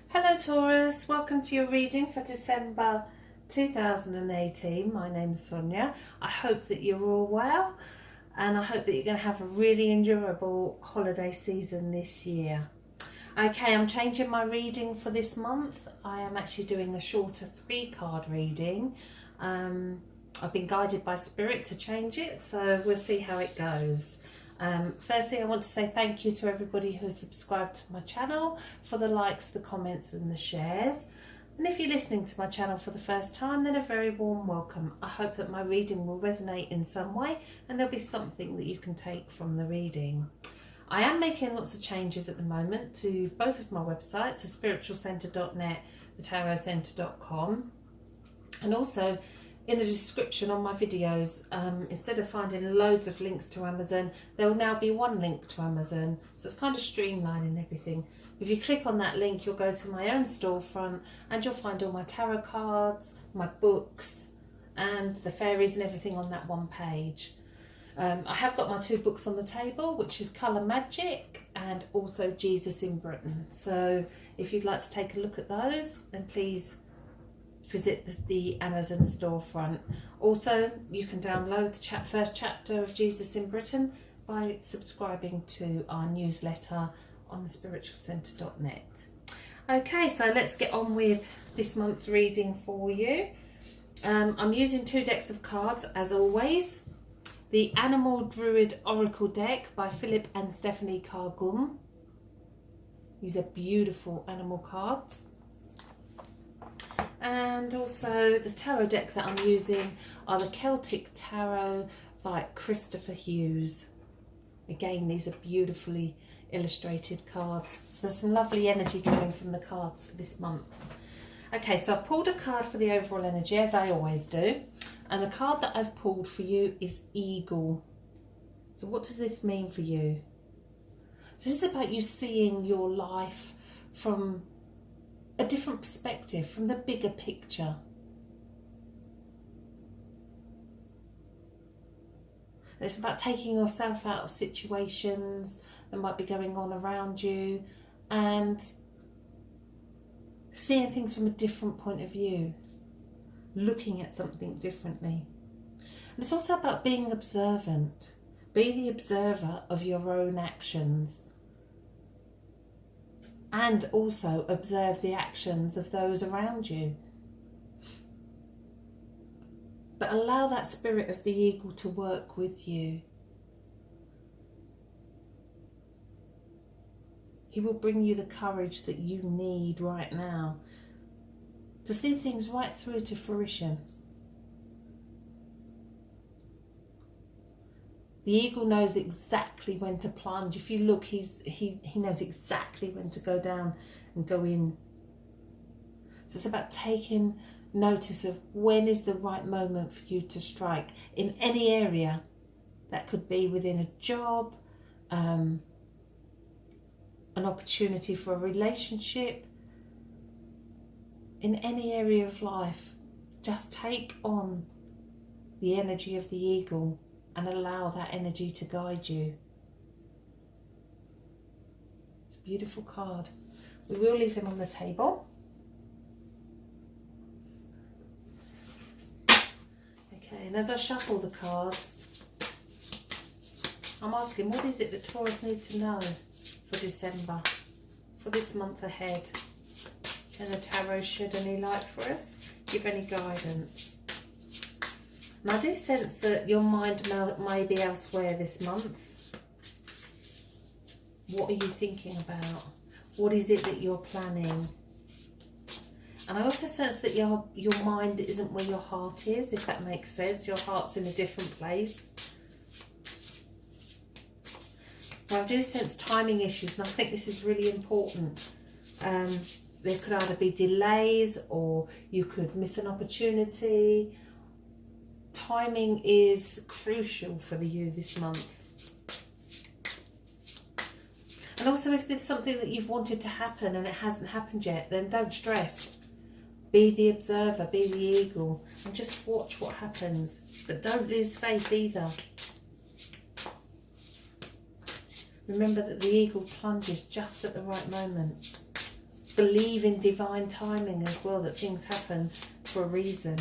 Hello Taurus, welcome to your reading for December 2018. My name's Sonia. I hope that you're all well and I hope that you're going to have a really enjoyable holiday season this year. Okay, I'm changing my reading for this month. I am actually doing a shorter 3-card reading. I've been guided by Spirit to change it, so we'll see how it goes. Firstly, I want to say thank you to everybody who has subscribed to my channel, for the likes, the comments and the shares. And if you're listening to my channel for the first time, then a very warm welcome. I hope that my reading will resonate in some way and there'll be something that you can take from the reading. I am making lots of changes at the moment to both of my websites, the spiritualcentre.net, the tarotcentre.com, and also in the description on my videos, instead of finding loads of links to Amazon, there will now be one link to Amazon. So it's kind of streamlining everything. If you click on that link, you'll go to my own storefront and you'll find all my tarot cards, my books, and the fairies and everything on that one page. I have got my 2 books on the table, which is Colour Magic and also Jesus in Britain. So if you'd like to take a look at those, then please visit the Amazon storefront. Also, you can download the first chapter of Jesus in Britain by subscribing to our newsletter on the spiritualcentre.net. Okay, so let's get on with this month's reading for you. I'm using 2 decks of cards as always. The Animal Druid Oracle deck by Philip and Stephanie Cargum. These are beautiful animal cards. And also the tarot deck that I'm using are the Celtic Tarot by Christopher Hughes. Again, these are beautifully illustrated cards. So there's some lovely energy coming from the cards for this month. Okay, so I've pulled a card for the overall energy, as I always do. And the card that I've pulled for you is Eagle. So what does this mean for you? So this is about you seeing your life from a different perspective, from the bigger picture. And it's about taking yourself out of situations that might be going on around you and seeing things from a different point of view, looking at something differently. And it's also about being observant. Be the observer of your own actions. And also observe the actions of those around you. But allow that spirit of the eagle to work with you. He will bring you the courage that you need right now to see things right through to fruition. The eagle knows exactly when to plunge. If you look, he knows exactly when to go down and go in. So it's about taking notice of when is the right moment for you to strike in any area. That could be within a job, an opportunity for a relationship, in any area of life. Just take on the energy of the eagle and allow that energy to guide you. It's a beautiful card. We will leave him on the table. Okay, and as I shuffle the cards, I'm asking, what is it that Taurus need to know for December, for this month ahead? Can the tarot shed any light for us? Give any guidance? And I do sense that your mind may be elsewhere this month. What are you thinking about? What is it that you're planning? And I also sense that your mind isn't where your heart is, if that makes sense. Your heart's in a different place. But I do sense timing issues, and I think this is really important. There could either be delays or you could miss an opportunity. Timing is crucial for you this month. And also, if there's something that you've wanted to happen and it hasn't happened yet, then don't stress. Be the observer, be the eagle, and just watch what happens. But don't lose faith either. Remember that the eagle plunges just at the right moment. believe in divine timing as well, that things happen for a reason.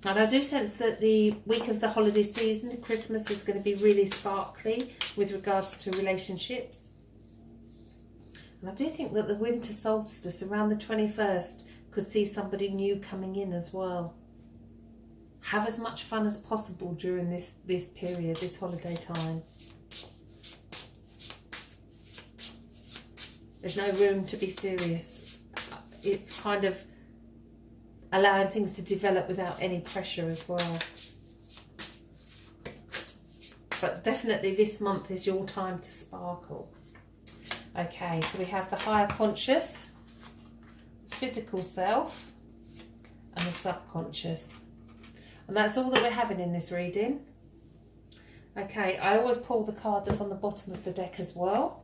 And I do sense that the week of the holiday season, Christmas, is going to be really sparkly with regards to relationships. And I do think that the winter solstice around the 21st could see somebody new coming in as well. Have as much fun as possible during this period, this holiday time. There's no room to be serious. It's kind of allowing things to develop without any pressure as well. But definitely this month is your time to sparkle. Okay, so we have the higher conscious, physical self, and the subconscious. And that's all that we're having in this reading. Okay, I always pull the card that's on the bottom of the deck as well.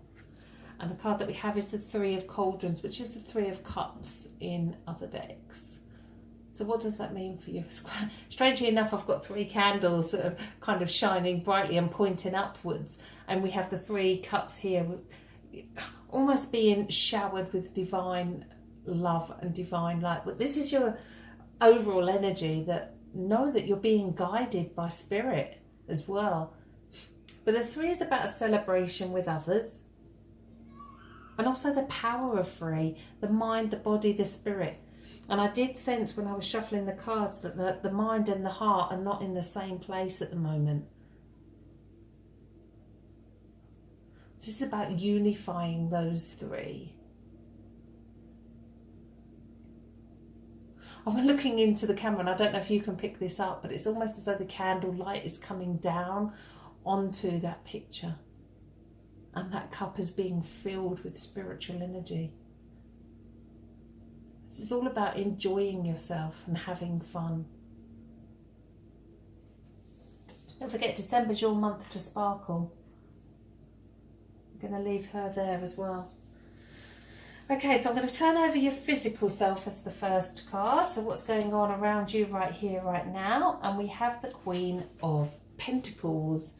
And the card that we have is the Three of Cauldrons, which is the Three of Cups in other decks. So what does that mean for you? Strangely enough, I've got 3 candles sort of kind of shining brightly and pointing upwards. And we have the 3 cups here, almost being showered with divine love and divine light. But this is your overall energy, that know that you're being guided by spirit as well. But the 3 is about a celebration with others. And also the power of 3, the mind, the body, the spirit. And I did sense when I was shuffling the cards that the mind and the heart are not in the same place at the moment. This is about unifying those 3. I've been looking into the camera, and I don't know if you can pick this up, but it's almost as though the candle light is coming down onto that picture. And that cup is being filled with spiritual energy. It's all about enjoying yourself and having fun. Don't forget, December's your month to sparkle. I'm going to leave her there as well. Okay, so I'm going to turn over your physical self as the first card. So what's going on around you right here, right now? And we have the Queen of Pentacles.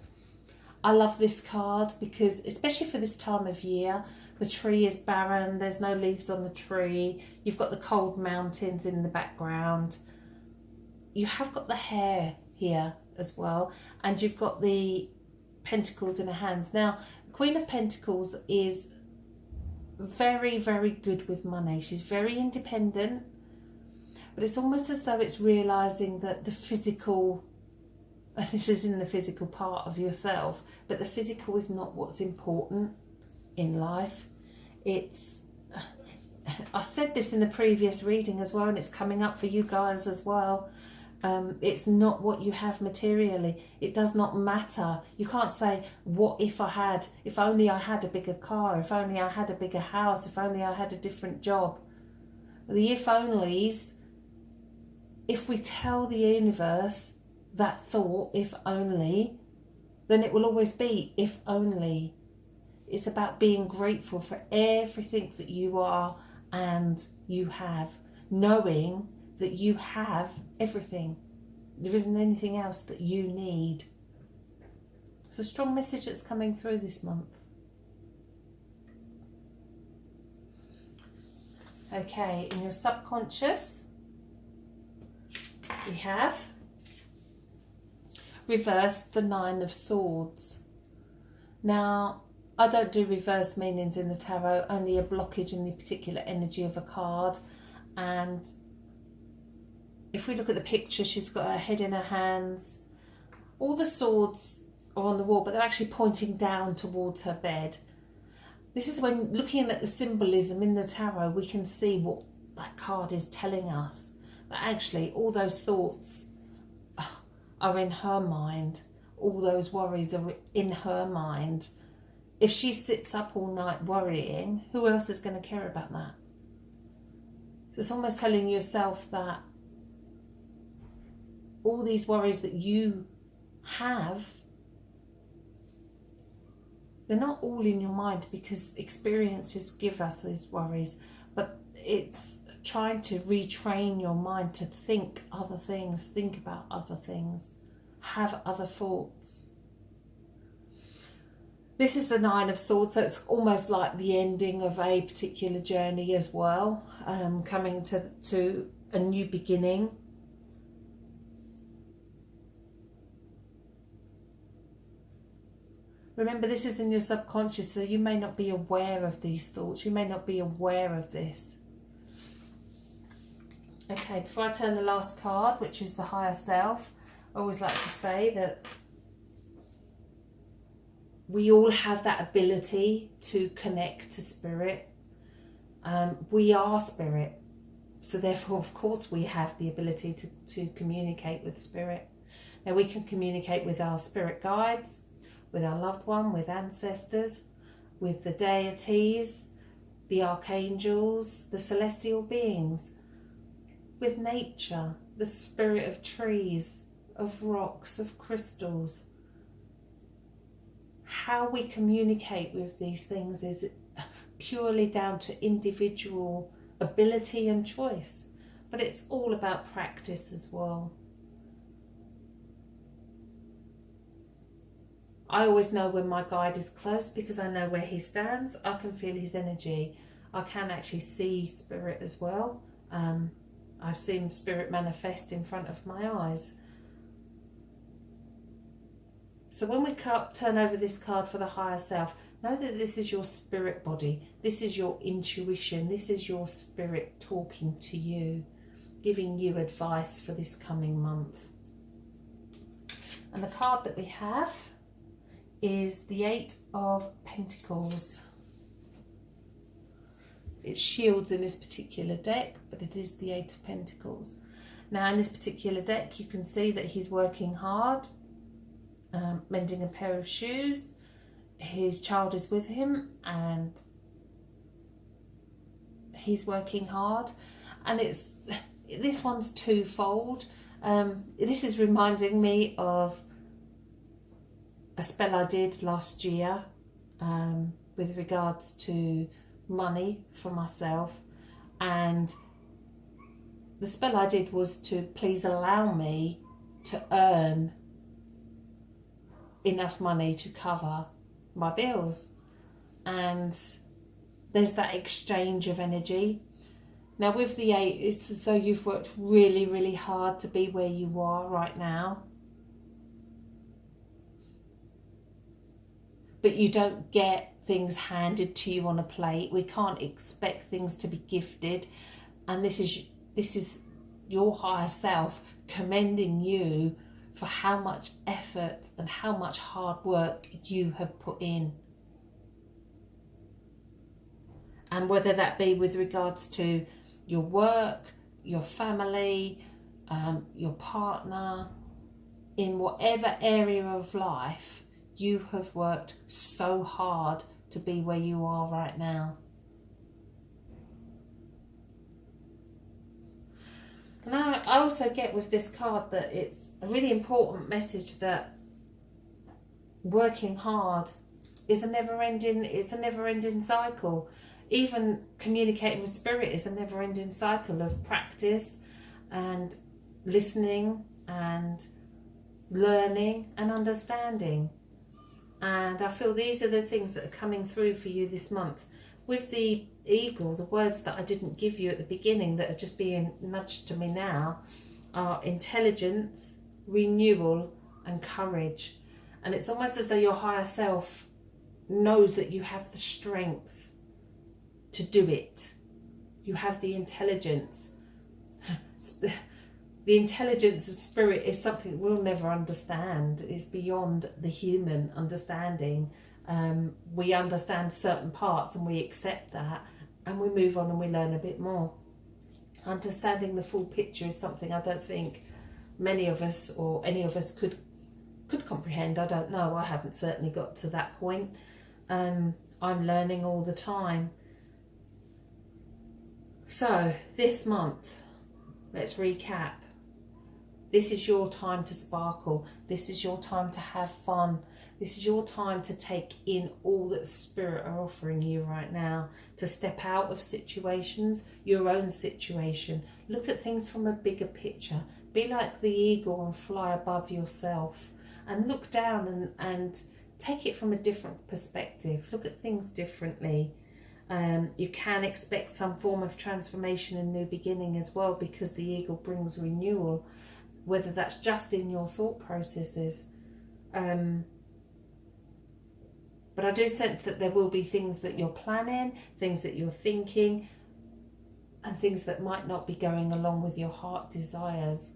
I love this card because, especially for this time of year, the tree is barren, there's no leaves on the tree, you've got the cold mountains in the background, you have got the hair here as well, and you've got the pentacles in her hands. Now, the Queen of Pentacles is very, very good with money. She's very independent, but it's almost as though it's realising that the physical, and this is in the physical part of yourself, but the physical is not what's important in life. I said this in the previous reading as well, and it's coming up for you guys as well. It's not what you have materially. It does not matter. You can't say, what if only I had a bigger car, if only I had a bigger house, if only I had a different job. The if onlys, if we tell the universe that thought, if only, then it will always be if only. It's about being grateful for everything that you are and you have, knowing that you have everything. There isn't anything else that you need. It's a strong message that's coming through this month. Okay, in your subconscious, we have reversed the Nine of Swords. Now, I don't do reverse meanings in the tarot, only a blockage in the particular energy of a card. And if we look at the picture, she's got her head in her hands. All the swords are on the wall, but they're actually pointing down towards her bed. This is when, looking at the symbolism in the tarot, we can see what that card is telling us. That actually all those thoughts are in her mind. All those worries are in her mind. If she sits up all night worrying, who else is going to care about that? So it's almost telling yourself that all these worries that you have, they're not all in your mind, because experiences give us these worries, but it's trying to retrain your mind to think other things, think about other things, have other thoughts. This is the Nine of Swords, so it's almost like the ending of a particular journey as well, coming to a new beginning. Remember, this is in your subconscious, so you may not be aware of these thoughts. You may not be aware of this. Okay, before I turn the last card, which is the higher self, I always like to say that we all have that ability to connect to spirit. We are spirit. So therefore, of course, we have the ability to communicate with spirit. Now, we can communicate with our spirit guides, with our loved one, with ancestors, with the deities, the archangels, the celestial beings, with nature, the spirit of trees, of rocks, of crystals. How we communicate with these things is purely down to individual ability and choice, but it's all about practice as well. I always know when my guide is close because I know where he stands. I can feel his energy. I can actually see spirit as well. I've seen spirit manifest in front of my eyes. So when we turn over this card for the higher self, know that this is your spirit body. This is your intuition. This is your spirit talking to you, giving you advice for this coming month. And the card that we have is the Eight of Pentacles. It's shields in this particular deck, but it is the Eight of Pentacles. Now in this particular deck you can see that he's working hard, mending a pair of shoes. His child is with him and he's working hard, and this one's twofold. This is reminding me of a spell I did last year with regards to money for myself, and the spell I did was to please allow me to earn enough money to cover my bills. And there's that exchange of energy. Now with the 8, it's as though you've worked really, really hard to be where you are right now, but you don't get things handed to you on a plate. We can't expect things to be gifted, and this is your higher self commending you for how much effort and how much hard work you have put in. And whether that be with regards to your work, your family, your partner, in whatever area of life, you have worked so hard to be where you are right now. And I also get with this card that it's a really important message that working hard is a never-ending cycle. Even communicating with spirit is a never-ending cycle of practice and listening and learning and understanding. And I feel these are the things that are coming through for you this month. With the eagle, the words that I didn't give you at the beginning that are just being nudged to me now are intelligence, renewal and courage. And it's almost as though your higher self knows that you have the strength to do it. You have the intelligence. The intelligence of spirit is something we'll never understand. It's beyond the human understanding. We understand certain parts and we accept that, and we move on and we learn a bit more. Understanding the full picture is something I don't think many of us or any of us could comprehend. I don't know. I haven't certainly got to that point. I'm learning all the time. So this month, let's recap. This is your time to sparkle. This is your time to have fun. This is your time to take in all that spirit are offering you right now, to step out of situations, your own situation. Look at things from a bigger picture. Be like the eagle and fly above yourself, and look down and take it from a different perspective. Look at things differently. You can expect some form of transformation and new beginning as well, because the eagle brings renewal, whether that's just in your thought processes. But I do sense that there will be things that you're planning, things that you're thinking, and things that might not be going along with your heart desires.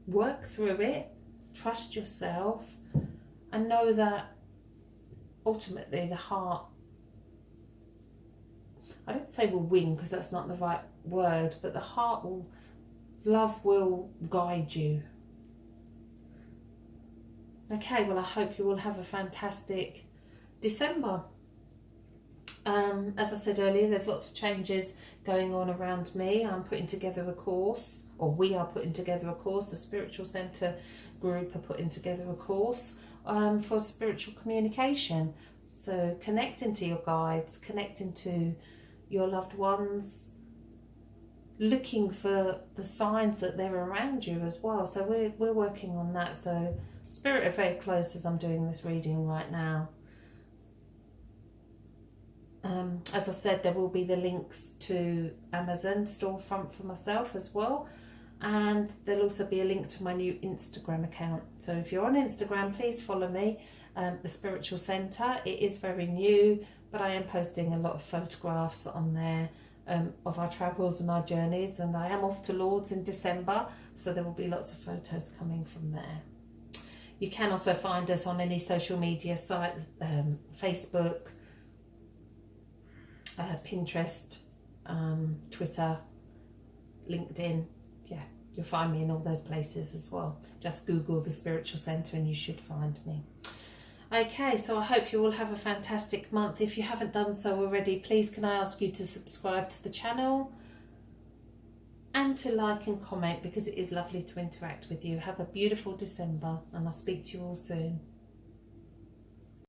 Work through it, trust yourself, and know that ultimately the heart, I don't say will win because that's not the right word, but the heart will, love will guide you. Okay, well, I hope you will have a fantastic December. As I said earlier, there's lots of changes going on around me. I'm putting together a course, or we are putting together a course. The Spiritual Centre group are putting together a course for spiritual communication. So connecting to your guides, connecting to your loved ones, looking for the signs that they're around you as well. So we're working on that. So Spirit are very close as I'm doing this reading right now. As I said, there will be the links to Amazon storefront for myself as well, and there'll also be a link to my new Instagram account. So if you're on Instagram, please follow me, the Spiritual Centre. It is very new, but I am posting a lot of photographs on there of our travels and our journeys, and I am off to Lourdes in December, so there will be lots of photos coming from there. You can also find us on any social media sites, Facebook, Pinterest, Twitter, LinkedIn. Yeah, you'll find me in all those places as well. Just Google the Spiritual Centre and you should find me. Okay, so I hope you all have a fantastic month. If you haven't done so already, please can I ask you to subscribe to the channel and to like and comment, because it is lovely to interact with you. Have a beautiful December, and I'll speak to you all soon.